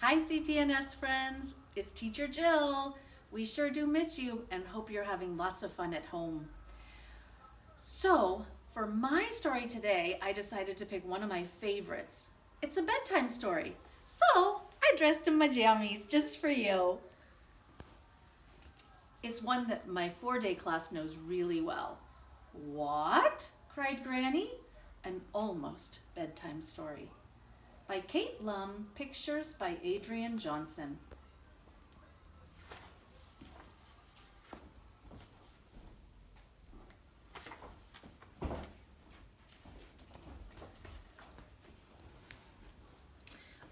Hi CPNS friends, it's Teacher Jill. We sure do miss you and hope you're having lots of fun at home. So, for my story today, I decided to pick one of my favorites. It's a bedtime story. So, I dressed in my jammies just for you. It's one that my 4-day class knows really well. What? Cried Granny. An almost bedtime story. By Kate Lum, pictures by Adrian Johnson.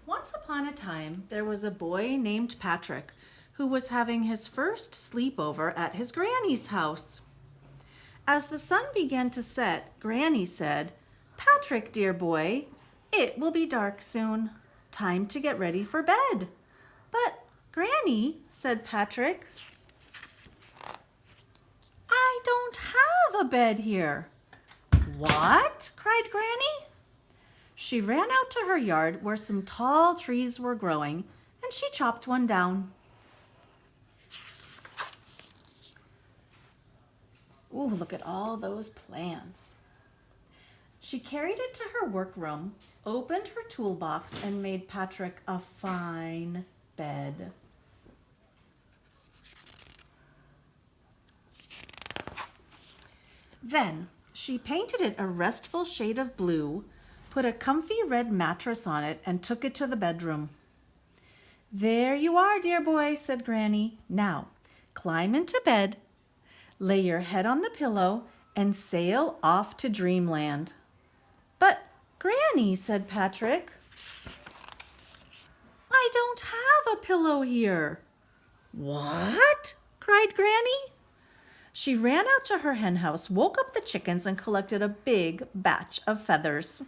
Once upon a time, there was a boy named Patrick who was having his first sleepover at his granny's house. As the sun began to set, Granny said, "Patrick, dear boy, it will be dark soon. Time to get ready for bed." "But, Granny," said Patrick, "I don't have a bed here." "What?" cried Granny. She ran out to her yard where some tall trees were growing, and she chopped one down. Ooh, look at all those plants. She carried it to her workroom, opened her toolbox, and made Patrick a fine bed. Then she painted it a restful shade of blue, put a comfy red mattress on it, and took it to the bedroom. "There you are, dear boy," said Granny. "Now, climb into bed, lay your head on the pillow, and sail off to dreamland." "But, Granny," said Patrick, "I don't have a pillow here." "What?" cried Granny. She ran out to her hen house, woke up the chickens, and collected a big batch of feathers.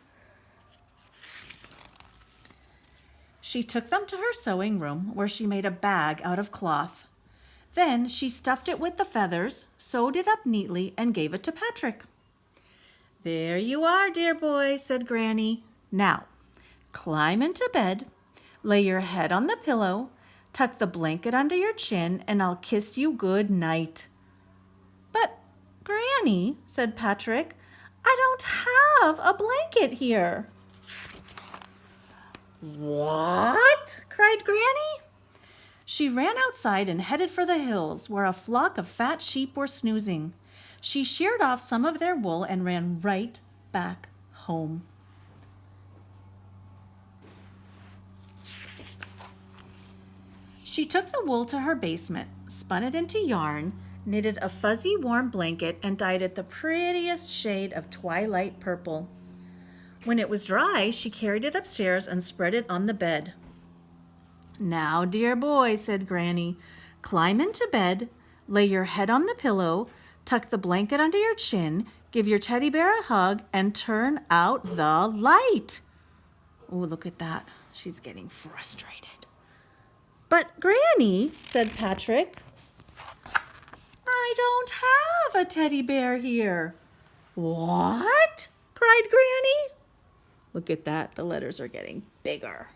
She took them to her sewing room, where she made a bag out of cloth. Then she stuffed it with the feathers, sewed it up neatly, and gave it to Patrick. "There you are, dear boy," said Granny. "Now, climb into bed, lay your head on the pillow, tuck the blanket under your chin, and I'll kiss you good night." "But, Granny," said Patrick, "I don't have a blanket here." "What?" cried Granny. She ran outside and headed for the hills, where a flock of fat sheep were snoozing. She sheared off some of their wool and ran right back home. She took the wool to her basement, spun it into yarn, knitted a fuzzy warm blanket, and dyed it the prettiest shade of twilight purple. When it was dry, she carried it upstairs and spread it on the bed. "Now, dear boy," said Granny, "climb into bed, lay your head on the pillow, tuck the blanket under your chin, give your teddy bear a hug, and turn out the light." Oh, look at that. She's getting frustrated. "But, Granny," said Patrick, "I don't have a teddy bear here." "What?" cried Granny. Look at that. The letters are getting bigger.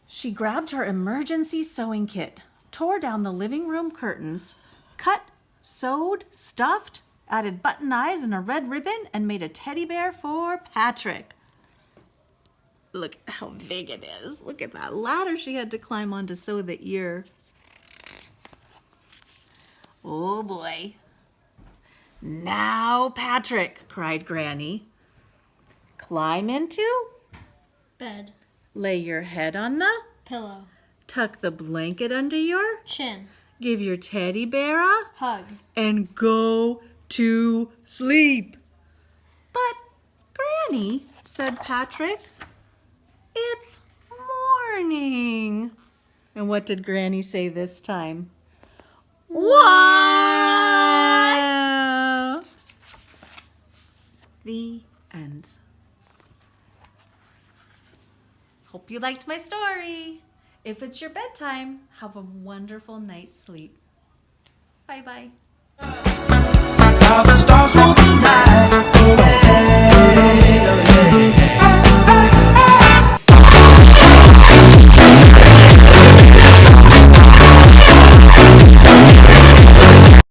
She grabbed her emergency sewing kit, tore down the living room curtains, cut, sewed, stuffed, added button eyes and a red ribbon, and made a teddy bear for Patrick. Look at how big it is. Look at that ladder she had to climb on to sew the ear. Oh boy. "Now, Patrick," cried Granny, "climb into Bed. lay your head on the Pillow. tuck the blanket under your Chin. give your teddy bear a Hug. and go to sleep." "But, Granny," said Patrick, "it's morning." And what did Granny say this time? What? The end. Hope you liked my story. If it's your bedtime, have a wonderful night's sleep. Bye-bye.